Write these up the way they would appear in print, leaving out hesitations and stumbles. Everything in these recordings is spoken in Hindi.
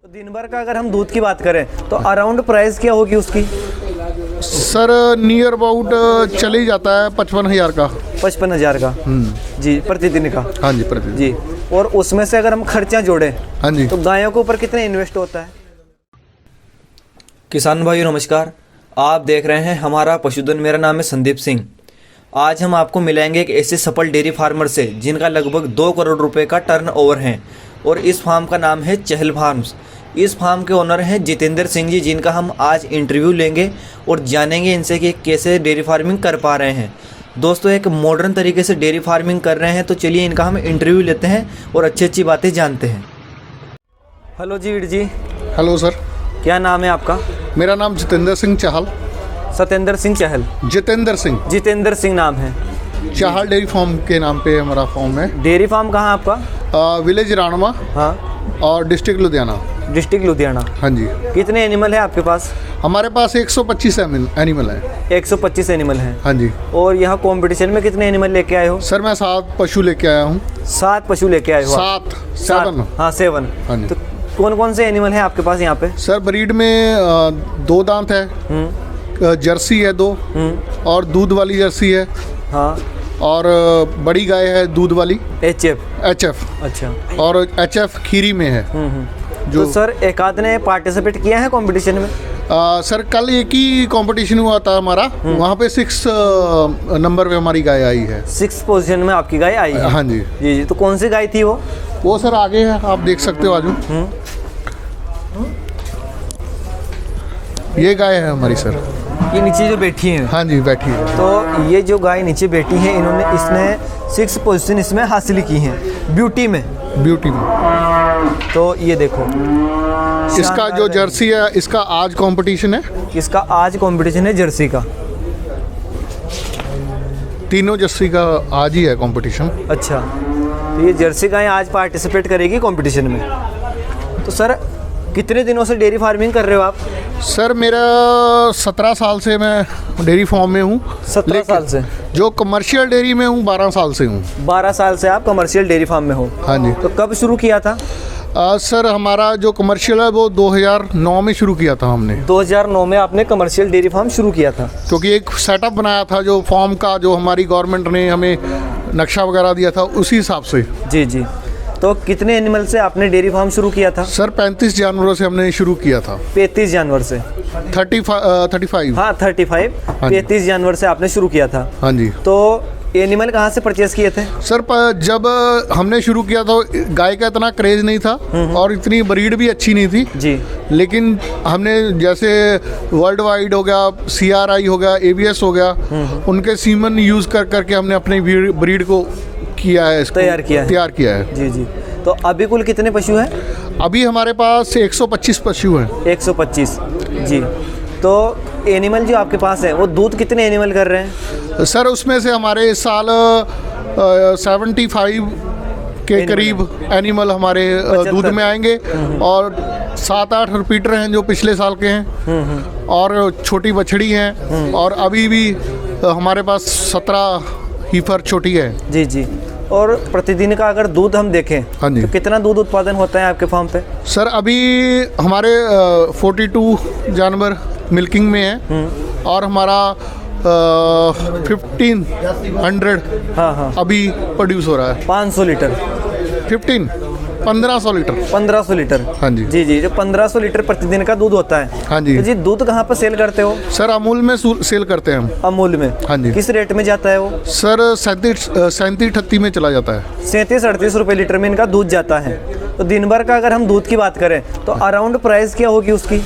दिन भर का अगर हम दूध की बात करें तो अराउंड प्राइस क्या होगी उसकी? सर नियर अबाउट चल ही जाता है 55,000 का। 55,000 का जी प्रतिदिन का। हाँ जी प्रतिदिन जी। और उसमें से अगर हम खर्चा जोड़ें हाँ जी तो गायों के ऊपर कितने इन्वेस्ट होता है? किसान भाइयों नमस्कार, आप देख रहे हैं हमारा पशुधन। मेरा नाम है संदीप सिंह। आज हम आपको मिलाएंगे एक ऐसे सफल डेयरी फार्मर से जिनका लगभग 2 करोड़ रुपए का टर्नओवर है और इस फार्म का नाम है चहल फार्म्स। इस फार्म के ओनर हैं जितेंद्र सिंह जी, जिनका हम आज इंटरव्यू लेंगे और जानेंगे इनसे कि कैसे डेयरी फार्मिंग कर पा रहे हैं। दोस्तों, एक मॉडर्न तरीके से डेयरी फार्मिंग कर रहे हैं, तो चलिए इनका हम इंटरव्यू लेते हैं और अच्छी अच्छी बातें जानते हैं। हेलो जी वीर जी। हेलो सर, क्या नाम है आपका? मेरा नाम जितेंद्र सिंह चाहल। सत्येंद्र सिंह चहल। जितेंद्र सिंह नाम है। चाहल डेयरी फार्म के नाम पे हमारा फार्म है। डेयरी फार्म कहाँ आपका? विलेज राणवा हाँ, और डिस्ट्रिक्ट लुधियाना। डिस्ट्रिक्ट लुधियाना। हाँ जी। कितने एनिमल है आपके पास? हमारे पास 125 एनिमल है। 125 एनिमल हैं। हाँ जी। और यहाँ कंपटीशन में कितने एनिमल लेके आए हो? सर मैं 7 पशु लेके आया हूँ। 7 पशु लेके आए हो? 7। हाँ 7। हाँ जी। तो कौन कौन से एनिमल हैं आपके पास यहाँ पे? सर ब्रीड में 2 दांत है, जर्सी है 2 और दूध वाली जर्सी है। हाँ। और बड़ी गाय है दूध वाली HF। अच्छा। और HF खीरी में है। जो तो सर एक आध ने पार्टिसिपेट किया है कंपटीशन में? सर कल एक ही कंपटीशन हुआ था हमारा, वहाँ पे 6 नंबर पे हमारी गाय आई है। 6 पोजीशन में आपकी गाय आई है? हाँ जी। जी। तो कौन सी गाय थी वो? वो सर आगे है, आप देख सकते हो आजू। ये गाय है हमारी सर। ये नीचे जो बैठी है? हाँ जी बैठी है। तो ये जो गाय नीचे बैठी है, इसने 6 पोजीशन इसमें हासिल की हैं ब्यूटी में। तो ये देखो, इसका जो जर्सी है इसका आज कंपटीशन है। इसका आज कंपटीशन है जर्सी का? तीनों जर्सी का आज ही है कंपटीशन। अच्छा, तो ये जर्सी गाय आज पार्टिसिपेट करेगी कंपटीशन में। तो सर कितने दिनों से डेयरी फार्मिंग कर रहे हो आप? सर मेरा 17 साल से मैं डेयरी फार्म में हूँ। 17 साल से? जो कमर्शियल डेयरी में हूँ 12 साल से हूँ। 12 साल से आप कमर्शियल डेयरी फार्म में हो? हाँ जी। तो कब शुरू किया था? सर हमारा जो कमर्शियल है वो 2009 में शुरू किया था हमने। 2009 में आपने कमर्शियल डेयरी फार्म शुरू किया था? क्योंकि एक सेटअप बनाया था जो फार्म का, जो हमारी गवर्नमेंट ने हमें नक्शा वगैरह दिया था, उसी हिसाब से। जी जी। तो कितने एनिमल से आपने डेयरी फार्म शुरू किया था? सर 35 जानवरों से हमने शुरू किया था। 35 जानवर से? 35। हाँ 35। 35 जानवर से आपने शुरू किया था? हाँ जी। तो एनिमल कहाँ से परचेस किए थे? सर जब हमने शुरू किया तो गाय का इतना क्रेज नहीं था और इतनी ब्रीड भी अच्छी नहीं थी जी। लेकिन हमने जैसे वर्ल्ड वाइड हो गया, CRI हो गया, ABS हो गया, उनके सीमन यूज़ कर करके हमने अपनी ब्रीड को किया है, तैयार किया है। जी जी। तो अभी कुल कितने पशु हैं? अभी हमारे पास 125 पशु हैं। 125 जी। तो एनिमल जो आपके पास है वो दूध कितने एनिमल कर रहे हैं? सर उसमें से हमारे इस साल 75 के करीब एनिमल हमारे दूध में आएंगे और 7-8 रिपीटर हैं जो पिछले साल के हैं और छोटी बछड़ी हैं और अभी भी हमारे पास 17 हीफर छोटी है। जी जी। और प्रतिदिन का अगर दूध हम देखें, हाँ जी, तो कितना दूध उत्पादन होता है आपके फार्म पे? सर अभी हमारे 42 जानवर मिल्किंग में हैं और हमारा 1500 हाँ अभी प्रोड्यूस हो रहा है। 500 लीटर? 1500 लीटर। 1500 लीटर। हाँ जी। जी जी। जो 1500 लीटर प्रतिदिन का दूध होता है। हाँ जी। तो जी दूध कहाँ पर सेल करते हो? सर अमूल में सेल करते हैं हम। अमूल में? हाँ जी। किस रेट में जाता है वो? सर 37-38 में चला जाता है। 37-38 रुपये लीटर में इनका दूध जाता है। तो दिन भर का अगर हम दूध की बात करें तो अराउंड प्राइस क्या होगी उसकी?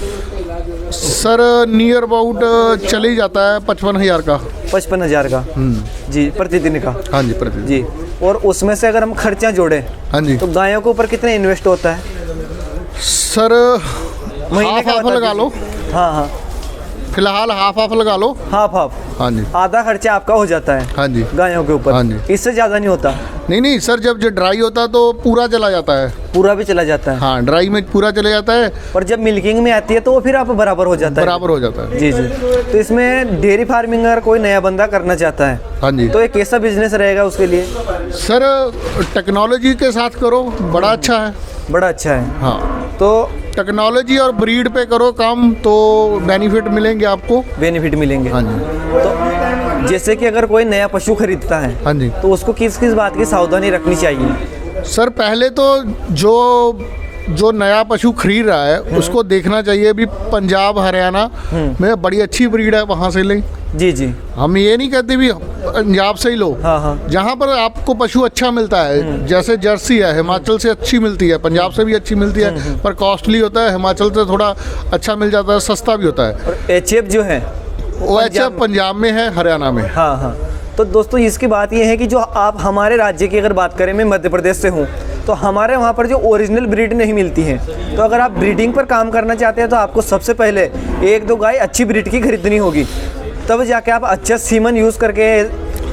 सर नियर अबाउट चल ही जाता है 55,000 का। 55,000 का जी प्रतिदिन का? हाँ जी प्रतिदिन जी। और उसमें से अगर हम खर्चा जोड़ें, हाँ जी, तो गायों के ऊपर कितने इन्वेस्ट होता है? सर हाफ लगा लो। हाँ फिलहाल हाफ लगा लो। हाफ? हाँ जी। आधा खर्चा आपका हो जाता है? हाँ जी। गायों के ऊपर? हाँ जी। इससे ज़्यादा नहीं होता? नहीं सर, जब जो ड्राई होता है तो पूरा चला जाता है। पूरा भी चला जाता है? हाँ ड्राई में पूरा चले जाता है। और जब मिल्किंग में आती है तो वो फिर आप बराबर हो जाता है? बराबर हो जाता है। जी जी। तो इसमें डेयरी फार्मिंग अगर कोई नया बंदा करना चाहता है, हाँ जी, तो एक कैसा बिजनेस रहेगा उसके लिए? सर टेक्नोलॉजी के साथ करो, बड़ा अच्छा है। बड़ा अच्छा है। हाँ। तो टेक्नोलॉजी और ब्रीड पे करो काम तो बेनिफिट मिलेंगे आपको। बेनिफिट मिलेंगे। हाँ जी। तो जैसे कि अगर कोई नया पशु खरीदता है, हाँ जी। तो उसको किस किस बात की सावधानी रखनी चाहिए? सर पहले तो जो नया पशु खरीद रहा है उसको देखना चाहिए भी पंजाब हरियाणा में बड़ी अच्छी ब्रीड है, वहाँ से लें। जी जी। हम ये नहीं कहते भी पंजाब से ही लो। हाँ हाँ। जहाँ पर आपको पशु अच्छा मिलता है, जैसे जर्सी है हिमाचल से अच्छी मिलती है, पंजाब से भी अच्छी मिलती है, पर कॉस्टली होता है। हिमाचल से थोड़ा अच्छा मिल जाता है, सस्ता भी होता है। और एचएफ जो है वो एचएफ पंजाब में है, हरियाणा में। हाँ हाँ। तो दोस्तों इसकी बात ये है कि जो आप हमारे राज्य की अगर बात करें, मैं मध्य प्रदेश से हूँ, तो हमारे वहाँ पर जो ओरिजिनल ब्रीड नहीं मिलती है। तो अगर आप ब्रीडिंग पर काम करना चाहते हैं तो आपको सबसे पहले 1-2 गाय अच्छी ब्रीड की खरीदनी होगी, तब जाके आप अच्छा सीमन यूज़ करके,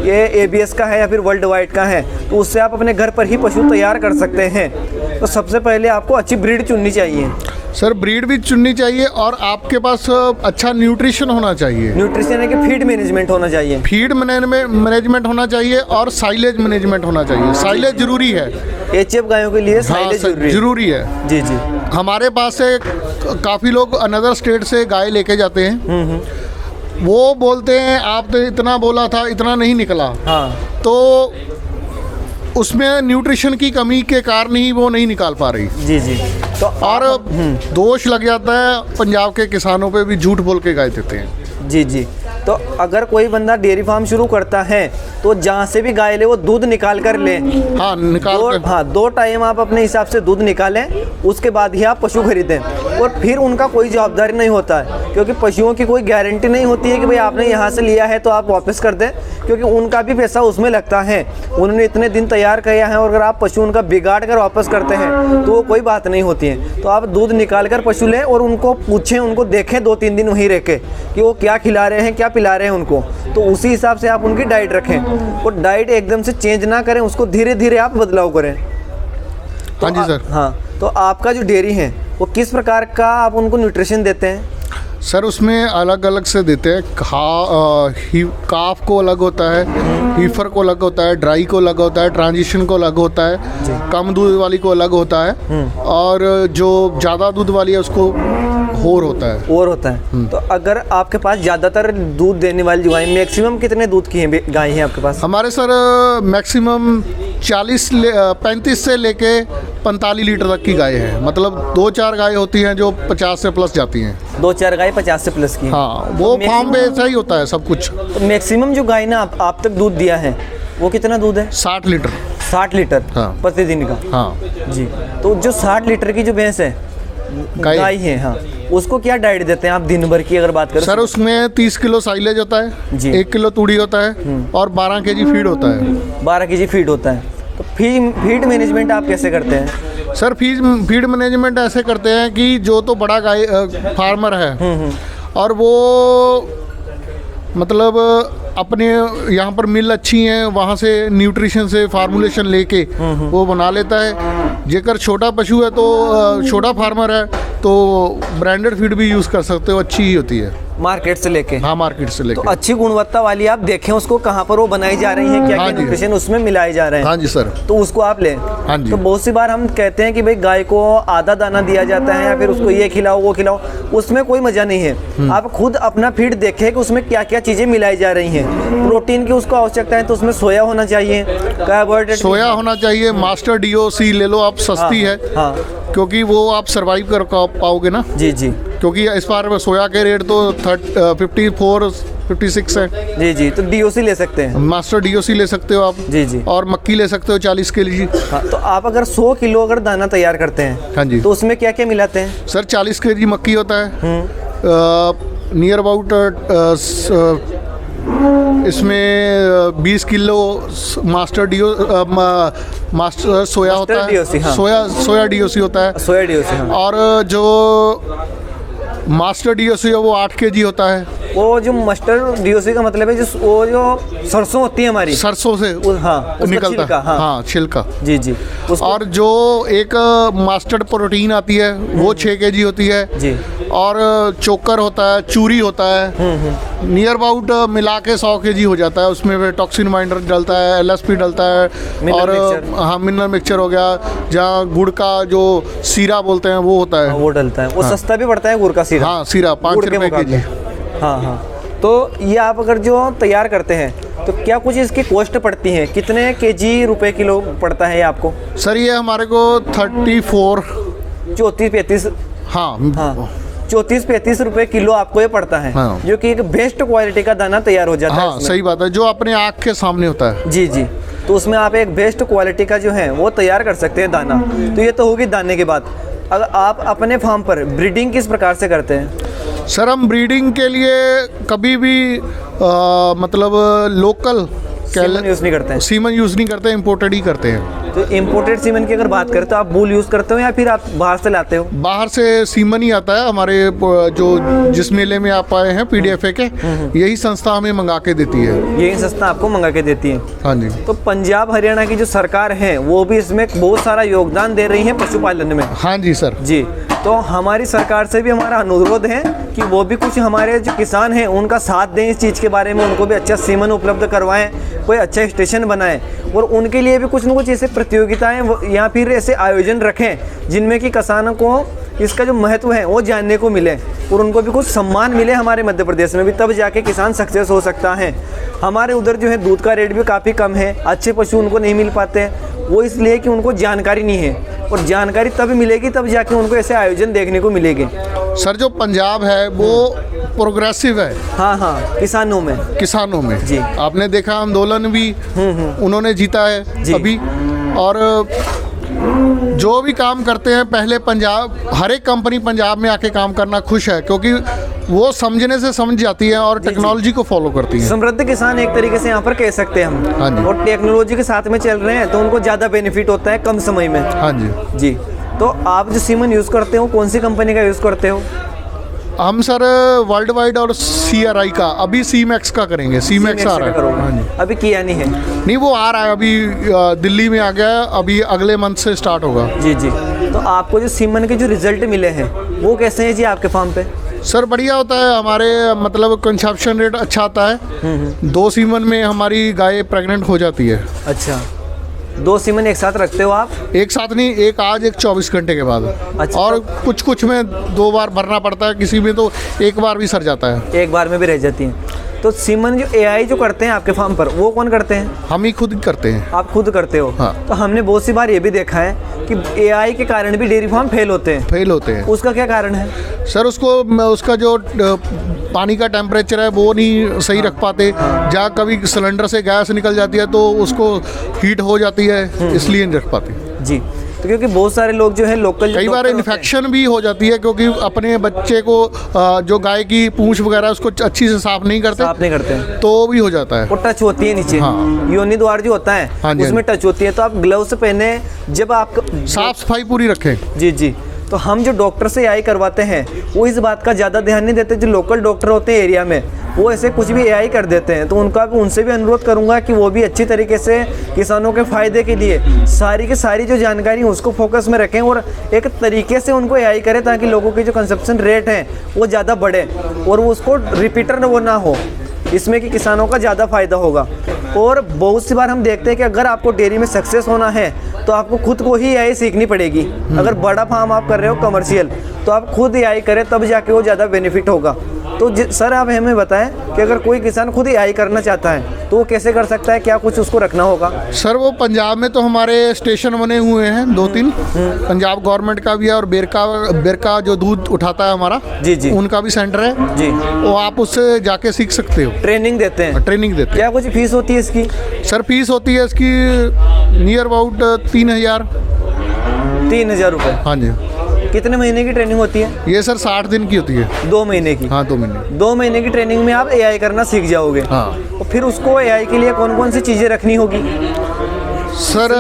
ये एबीएस का है या फिर वर्ल्ड वाइड का है, तो उससे आप अपने घर पर ही पशु तैयार कर सकते हैं। तो सबसे पहले आपको अच्छी ब्रीड चुननी चाहिए। सर ब्रीड भी चुननी चाहिए और आपके पास अच्छा न्यूट्रिशन होना चाहिए। न्यूट्रिशन है कि फीड मैनेजमेंट होना चाहिए। फीड मैनेजमेंट होना चाहिए और साइलेज मैनेजमेंट होना चाहिए। साइलेज जरूरी है एचएफ गायों के लिए, साइलेज जरूरी है। जी जी। हमारे पास से काफ़ी लोग अनदर स्टेट से गाय लेके जाते हैं, वो बोलते हैं आपने इतना बोला था, इतना नहीं निकला। हाँ। तो उसमें न्यूट्रिशन की कमी के कारण ही वो नहीं निकाल पा रही। जी जी। तो और दोष लग जाता है पंजाब के किसानों पे भी, झूठ बोल के गाय देते हैं। जी जी। तो अगर कोई बंदा डेयरी फार्म शुरू करता है तो जहाँ से भी गाय ले वो दूध निकाल कर ले। हाँ निकाल। हाँ, 2 टाइम आप अपने हिसाब से दूध निकालें, उसके बाद ही आप पशु खरीदें। और फिर उनका कोई जवाबदारी नहीं होता है, क्योंकि पशुओं की कोई गारंटी नहीं होती है कि भाई आपने यहाँ से लिया है तो आप वापस कर दें, क्योंकि उनका भी पैसा उसमें लगता है। उन्होंने इतने दिन तैयार किया है और अगर आप पशु उनका बिगाड़ कर वापस करते हैं तो वो कोई बात नहीं होती है। तो आप दूध निकाल कर पशु लें और उनको पूछें, उनको देखें 2-3 दिन वहीं रह के कि वो क्या खिला रहे हैं, क्या पिला रहे हैं उनको, तो उसी हिसाब से आप उनकी डाइट रखें। और डाइट एकदम से चेंज ना करें, उसको धीरे धीरे आप बदलाव करें। तो हाँ जी सर। हाँ, तो आपका जो डेयरी है वो किस प्रकार का आप उनको न्यूट्रिशन देते हैं? सर उसमें अलग अलग से देते हैं। काफ को अलग होता है, हीफर को अलग होता है, ड्राई को अलग होता है, ट्रांजिशन को अलग होता है, कम दूध वाली को अलग होता है, और जो ज़्यादा दूध वाली है उसको होर होता है। और होता है। तो अगर आपके पास ज़्यादातर दूध देने वाली जो गाय, मैक्सिमम कितने दूध की हैं गाय हैं आपके पास? हमारे सर मैक्सिमम 35 से लेके 45 लीटर तक की गाय है। मतलब 2-4 गाय होती हैं जो 50 से प्लस जाती हैं। 2-4 गाय 50 से प्लस की हैं। हाँ, वो फार्म पे ऐसा ही होता है सब कुछ। तो मैक्सिमम जो गाय ना आप तक दूध दिया है वो कितना दूध है? 60 लीटर। 60 लीटर हाँ। प्रतिदिन का? हाँ जी। तो जो 60 लीटर की जो भैंस है, गाय है, हाँ, उसको क्या डाइट देते हैं आप दिन भर की अगर बात करें? सर उसमें 30 किलो साइलेज होता है जी। 1 किलो तूड़ी होता है और 12 केजी फीड होता है। 12 केजी फीड होता है। तो फीड मैनेजमेंट आप कैसे करते हैं? सर फीड मैनेजमेंट ऐसे करते हैं कि जो तो बड़ा गाय फार्मर है और वो मतलब अपने यहाँ पर मिल अच्छी हैं, वहाँ से न्यूट्रिशन से फार्मूलेशन लेके वो बना लेता है। जेकर छोटा पशु है तो छोटा फार्मर है तो ब्रांडेड फीड भी यूज़ कर सकते हो, अच्छी ही होती है मार्केट से लेके। हाँ, मार्केट से लेके। तो अच्छी गुणवत्ता वाली आप देखें उसको कहाँ पर वो बनाई जा रही है, क्या क्या न्यूट्रिशन उसमें मिलाए जा रहे हैं। हाँ जी सर। तो उसको आप लें। हाँ जी। तो बहुत सी बार हम कहते हैं कि भाई गाय को आधा दाना दिया जाता है या फिर उसको ये खिलाओ वो खिलाओ, उसमें कोई मजा नहीं है। आप खुद अपना फीड देखें कि उसमें क्या क्या चीज़ें मिलाई जा रही हैं। प्रोटीन की उसको आवश्यकता है तो उसमें सोया होना चाहिए, कार्बोहाइड्रेट सोया होना चाहिए। मास्टर DOC ले लो आप, सस्ती है। हाँ, क्योंकि वो आप सरवाइव कर पाओगे ना। जी जी। क्योंकि इस बार सोया के रेट तो 54-56 है। जी जी। तो DOC ले सकते हैं, मास्टर DOC ले सकते हो आप। जी जी। और मक्की ले सकते हो 40 kg। हाँ, तो आप अगर 100 किलो अगर दाना तैयार करते हैं, हाँ जी, तो उसमें क्या क्या मिलाते हैं? सर 40 kg मक्की होता है, नियर अबाउट इसमें 20 किलो मास्टर सोया होता है। DOC, हाँ। सोया DOC होता है। सोया DOC, हाँ। और जो मास्टर DOC है वो 8 kg होता है। वो जो मस्टर्ड DOC का मतलब है वो जो सरसों होती है हमारी, सरसों से हाँ, निकलता छिलका, है। हाँ। हाँ, छिलका। जी जी। और जो एक मास्टर्ड प्रोटीन आती है वो 6 kg होती है जी। और चोकर होता है, चूरी होता है, नियर अबाउट मिला के 100 kg हो जाता है। उसमें टॉक्सिन बाइंडर डलता है, LSP डलता है, मिनरल और मिक्सचर। हाँ मिनरल मिक्सचर हो गया, जहाँ गुड़ का जो सीरा बोलते हैं वो होता है। वो डलता है, वो सस्ता भी पड़ता है गुड़ का सीरा। हाँ सीरा 5 गुड़ के रुपये मुकाबले। kg। हाँ हाँ। तो ये आप अगर जो तैयार करते हैं तो क्या कुछ इसकी कॉस्ट पड़ती है, कितने केजी रुपए किलो पड़ता है ये आपको? सर ये हमारे को 34, 34-35। हाँ हाँ 34-35 रुपए किलो आपको ये पड़ता है। हाँ। जो कि एक बेस्ट क्वालिटी का दाना तैयार हो जाता है हाँ उसमें। सही बात है, जो अपने आँख के सामने होता है। जी जी। तो उसमें आप एक बेस्ट क्वालिटी का जो है वो तैयार कर सकते हैं दाना। तो ये तो होगी दाने की बात। अगर आप अपने फार्म पर ब्रीडिंग किस प्रकार से करते हैं? सर हम ब्रीडिंग के लिए कभी भी मतलब लोकल सीमन यूज़ नहीं करते हैं। सीमन यूज़ नहीं करते, इम्पोर्टेड ही करते हैं। तो इम्पोर्टेड सीमन की अगर बात करें तो आप बूल यूज़ करते हो या फिर आप बाहर से लाते हो? बाहर से सीमन ही आता है हमारे जो जिस मेले में आप आए हैं PDFA के, यही संस्था हमें मंगा के देती है। यही संस्था आपको मंगा के देती है। हाँ जी। तो पंजाब हरियाणा की जो सरकार है वो भी इसमें बहुत सारा योगदान दे रही है पशुपालन में। हाँ जी सर। जी। तो हमारी सरकार से भी हमारा अनुरोध है कि वो भी कुछ हमारे जो किसान हैं उनका साथ दें इस चीज़ के बारे में, उनको भी अच्छा सीमन उपलब्ध करवाएं, कोई अच्छा स्टेशन बनाएं और उनके लिए भी कुछ न कुछ ऐसे प्रतियोगिताएं या फिर ऐसे आयोजन रखें जिनमें कि किसानों को इसका जो महत्व है वो जानने को मिले और उनको भी कुछ सम्मान मिले हमारे मध्य प्रदेश में भी, तब जाके किसान सक्सेस हो सकता है। हमारे उधर जो है दूध का रेट भी काफ़ी कम है, अच्छे पशु उनको नहीं मिल पाते हैं, वो इसलिए कि उनको जानकारी नहीं है और जानकारी तब मिलेगी तब जाके उनको ऐसे आयोजन देखने को मिलेंगे। सर जो पंजाब है वो प्रोग्रेसिव है। हाँ हाँ, किसानों में जी। जी। आपने देखा आंदोलन भी उन्होंने जीता है जी। अभी, और जो भी काम करते हैं पहले पंजाब, हर एक कंपनी पंजाब में आके काम करना खुश है, क्योंकि वो समझने से समझ जाती है और टेक्नोलॉजी को फॉलो करती है। समृद्ध किसान एक तरीके से यहाँ पर कह सकते हैं हम। हाँ जी। और टेक्नोलॉजी के साथ में चल रहे हैं तो उनको ज़्यादा बेनिफिट होता है कम समय में। हाँ जी। जी। तो आप जो सीमन यूज़ करते हो कौन सी कंपनी का यूज़ करते हो? हम सर वर्ल्ड वाइड और CRI का, अभी C-Max का करेंगे। C-Max आ रहा है। करोगे? हाँ जी। अभी किया नहीं है? नहीं वो आ रहा है अभी, दिल्ली में आ गया है, अभी अगले मंथ से स्टार्ट होगा। जी जी। तो आपको जो सीमन के जो रिजल्ट मिले हैं वो कैसे हैं जी आपके फार्म पे? सर बढ़िया होता है हमारे, मतलब कंजप्शन रेट अच्छा आता है। 2 सीमन में हमारी गाय प्रेग्नेंट हो जाती है। अच्छा, 2 सीमन एक साथ रखते हो आप? एक साथ नहीं, एक आज एक 24 घंटे के बाद। अच्छा। और कुछ में 2 बार भरना पड़ता है, किसी में तो एक बार भी सर जाता है। एक बार में भी रह जाती हैं। तो सीमन जो AI जो करते हैं आपके फार्म पर वो कौन करते हैं? हम ही खुद करते हैं। आप खुद करते हो? हाँ। तो हमने बहुत सी बार ये भी देखा है कि AI के कारण भी डेयरी फार्म फेल होते हैं। उसका क्या कारण है? सर उसका जो पानी का टेम्परेचर है वो नहीं सही रख पाते। जहाँ कभी सिलेंडर से गैस निकल जाती है तो उसको हीट हो जाती है, इसलिए नहीं रख पाते। जी। तो क्योंकि बहुत सारे लोग जो है लोकल कई बार इन्फेक्शन भी हो जाती है, क्योंकि अपने बच्चे को जो गाय की पूंछ वगैरह उसको अच्छी से साफ नहीं करते हैं, तो भी हो जाता है। वो टच होती है नीचे। हाँ। योनि द्वार जो होता है हाँ जी, उसमें टच होती है, तो आप ग्लव्स पहने जब आप साफ सफाई पूरी रखें। जी जी। तो हम जो डॉक्टर से AI करवाते हैं वो इस बात का ज़्यादा ध्यान नहीं देते। जो लोकल डॉक्टर होते हैं एरिया में वो ऐसे कुछ भी AI कर देते हैं। तो उनसे भी अनुरोध करूंगा कि वो भी अच्छी तरीके से किसानों के फ़ायदे के लिए सारी की सारी जो जानकारी उसको फोकस में रखें और एक तरीके से उनको AI करें ताकि लोगों की जो कंजप्शन रेट है वो ज़्यादा बढ़े और वो उसको रिपीटर वो ना हो, इसमें कि किसानों का ज़्यादा फ़ायदा होगा। और बहुत सी बार हम देखते हैं कि अगर आपको डेयरी में सक्सेस होना है तो आपको खुद को ही AI सीखनी पड़ेगी। अगर बड़ा फार्म आप कर रहे हो कमर्शियल तो आप खुद AI करें, तब जाके वो ज़्यादा बेनिफिट होगा। तो सर आप हमें बताएं कि अगर कोई किसान खुद AI करना चाहता है तो वो कैसे कर सकता है, क्या कुछ उसको रखना होगा? सर वो पंजाब में तो हमारे स्टेशन बने हुए हैं 2-3, पंजाब गवर्नमेंट का भी है और बेरका जो दूध उठाता है हमारा, जी जी, उनका भी सेंटर है जी। वो आप उससे जाके सीख सकते हो। ट्रेनिंग देते हैं? ट्रेनिंग देते हैं। क्या कुछ फीस होती है इसकी? सर फीस होती है इसकी नियर अबाउट 3000। 3000 रुपये? हाँ जी। कितने महीने की ट्रेनिंग होती है? ये सर 60 दिन की होती है। 2 महीने की? हाँ 2 महीने। 2 महीने की ट्रेनिंग में आप AI करना सीख जाओगे। हाँ। और फिर उसको AI के लिए कौन कौन सी चीज़ें रखनी होगी? सर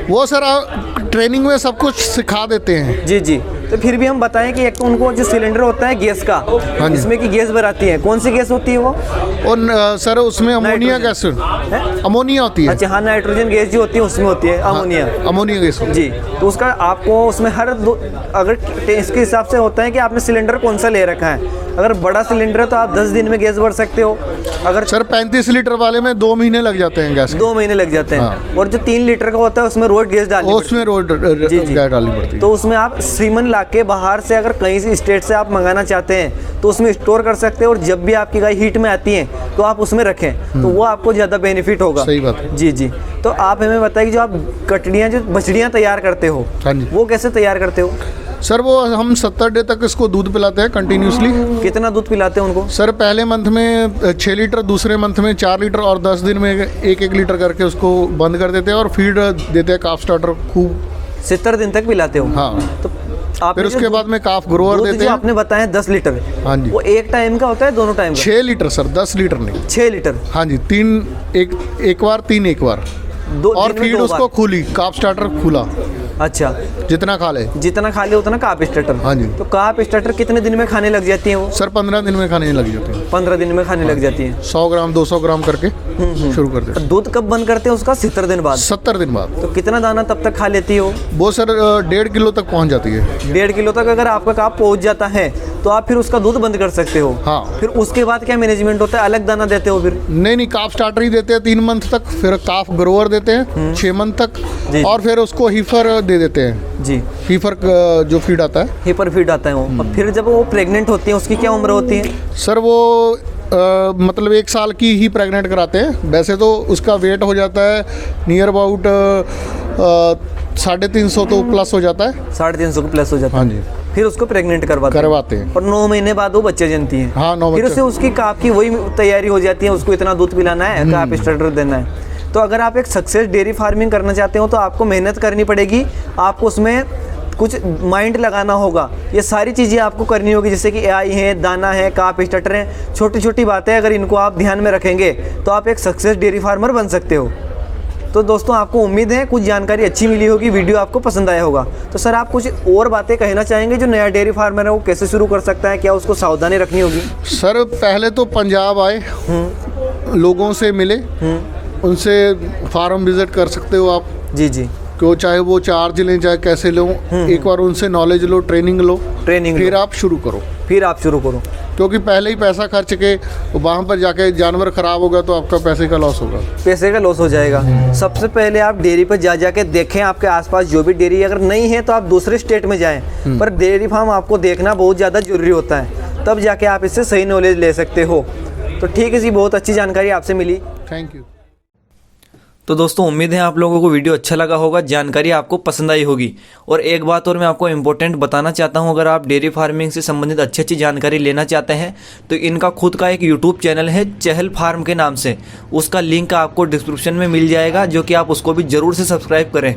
वो सर ट्रेनिंग में सब कुछ सिखा देते हैं। जी जी। तो फिर भी हम बताएं कि एक तो उनको जो सिलेंडर होता है गैस का, इसमें की गैस भराती है, कौन सी गैस होती है वो? और सर उसमें अमोनिया गैस, अमोनिया होती है। अच्छा हाँ, नाइट्रोजन गैस जो होती है उसमें होती है अमोनिया। अमोनिया गैस जी। तो उसका आपको उसमें अगर इसके हिसाब से होता है कि आपने सिलेंडर कौन सा ले रखा है। अगर बड़ा सिलेंडर है तो आप 10 दिन में गैस भर सकते हो। अगर सर 35 लीटर वाले में 2 महीने लग जाते हैं गैस के। 2 महीने लग जाते हैं। हाँ। और जो 3 लीटर का होता है उसमें रोड गैस डालनी पड़ती उसमें रोड जी, जी। गैस डालनी पड़ती है। तो उसमें आप श्रीमन लाके बाहर से अगर कहीं से स्टेट से आप मंगाना चाहते हैं तो उसमें स्टोर कर सकते हैं, और जब भी आपकी गाय हीट में आती है तो आप उसमें रखें, तो वो आपको ज़्यादा बेनिफिट होगा। सही बात है। जी जी। तो आप हमें बताइए कि जो आप कटड़ियाँ जो बछड़ियाँ तैयार करते हो, हाँ जी। वो कैसे तैयार करते हो? सर वो हम 70 डे तक इसको दूध पिलाते हैं कंटिन्यूसली। कितना दूध पिलाते हैं उनको? सर पहले मंथ में 6 लीटर, दूसरे मंथ में 4 लीटर, और 10 दिन में 1-1 लीटर करके उसको बंद कर देते हैं और फीड देते हैं काफ स्टार्टर खूब। 70 दिन तक पिलाते हो? हाँ। तो आप फिर उसके बाद में काफ ग्रोअर देते जो हैं। आपने बताया 10 लीटर, हाँ जी। वो एक टाइम का होता है, दोनों टाइम का? 6 लीटर सर, 10 लीटर नहीं। 6 लीटर। हाँ जी, 3 एक बार, 3 एक बार, और दिन में फीड 2 उसको बार। खुली, काफ स्टार्टर खुला, अच्छा, जितना खा ले। जितना खा ले उतना काप स्टार्टर। हाँ जी। तो काप स्टार्टर कितने दिन में खाने लग जाती है वो? सर 15 दिन में खाने लग जाते हैं। 15 दिन में खाने लग जाती है। 100 ग्राम 200 ग्राम करके शुरू कर देते हैं। दूध कब बंद करते हैं उसका? 70 दिन बाद। 70 दिन बाद। तो कितना दाना तब तक खा लेती है वो सर 1.5 किलो तक पहुंच जाती है। 1.5 किलो तक अगर आपका काप पहुंच जाता है तो आप फिर उसका दूध बंद कर सकते हो। हाँ। फिर उसके बाद क्या मैनेजमेंट होता है? अलग दाना देते हो फिर? नहीं, काफ स्टार्टर ही देते हैं 3 मंथ तक, फिर काफ ग्रोअर देते हैं 6 मंथ जी। तक, और फिर उसको हीफर दे देते हैं। जी। हीफर जो फीड आता है, हिपर फीड आता है वो। और फिर जब वो प्रेग्नेंट होती है उसकी क्या उम्र होती है? सर वो मतलब 1 साल की ही प्रेग्नेंट कराते हैं। वैसे तो उसका वेट हो जाता है नियर अबाउट 350 तो प्लस हो जाता है। 350 प्लस हो जाता है। हाँ जी। फिर उसको प्रेग्नेंट करवाते हैं। और 9 महीने बाद वो बच्चे जनती है। हाँ, 9 फिर बच्चे। उससे उसकी काप की वही तैयारी हो जाती है, उसको इतना दूध पिलाना है, काप स्टार्टर देना है। तो अगर आप एक सक्सेस डेयरी फार्मिंग करना चाहते हो तो आपको मेहनत करनी पड़ेगी, आपको उसमें कुछ माइंड लगाना होगा, ये सारी चीज़ें आपको करनी होगी, जैसे कि AI है, दाना है, काप स्टार्टर है, छोटी छोटी बातें अगर इनको आप ध्यान में रखेंगे तो आप एक सक्सेस डेयरी फार्मर बन सकते हो। तो दोस्तों आपको उम्मीद है कुछ जानकारी अच्छी मिली होगी, वीडियो आपको पसंद आया होगा। तो सर आप कुछ और बातें कहना चाहेंगे, जो नया डेयरी फार्मर है वो कैसे शुरू कर सकता है, क्या उसको सावधानी रखनी होगी? सर पहले तो पंजाब आए, लोगों से मिले, उनसे फार्म विजिट कर सकते हो आप। जी जी। तो चाहे वो चार्ज लें चाहे कैसे लो, एक बार उनसे नॉलेज लो, ट्रेनिंग लो, फिर आप शुरू करो। क्योंकि पहले ही पैसा खर्च के वहाँ पर जाके जानवर खराब होगा तो आपका पैसे का लॉस होगा। पैसे का लॉस हो जाएगा। सबसे पहले आप डेयरी पर जा के देखें, आपके आसपास जो भी डेयरी अगर नहीं है तो आप दूसरे स्टेट में जाएं, पर डेयरी फार्म आपको देखना बहुत ज़्यादा ज़रूरी होता है, तब जाके आप इससे सही नॉलेज ले सकते हो। तो ठीक है जी, बहुत अच्छी जानकारी आपसे मिली, थैंक यू। तो दोस्तों उम्मीद है आप लोगों को वीडियो अच्छा लगा होगा, जानकारी आपको पसंद आई होगी। और एक बात और मैं आपको इम्पोर्टेंट बताना चाहता हूं, अगर आप डेयरी फार्मिंग से संबंधित अच्छी जानकारी लेना चाहते हैं तो इनका खुद का एक यूट्यूब चैनल है चहल फार्म के नाम से, उसका लिंक आपको डिस्क्रिप्शन में मिल जाएगा, जो कि आप उसको भी ज़रूर से सब्सक्राइब करें।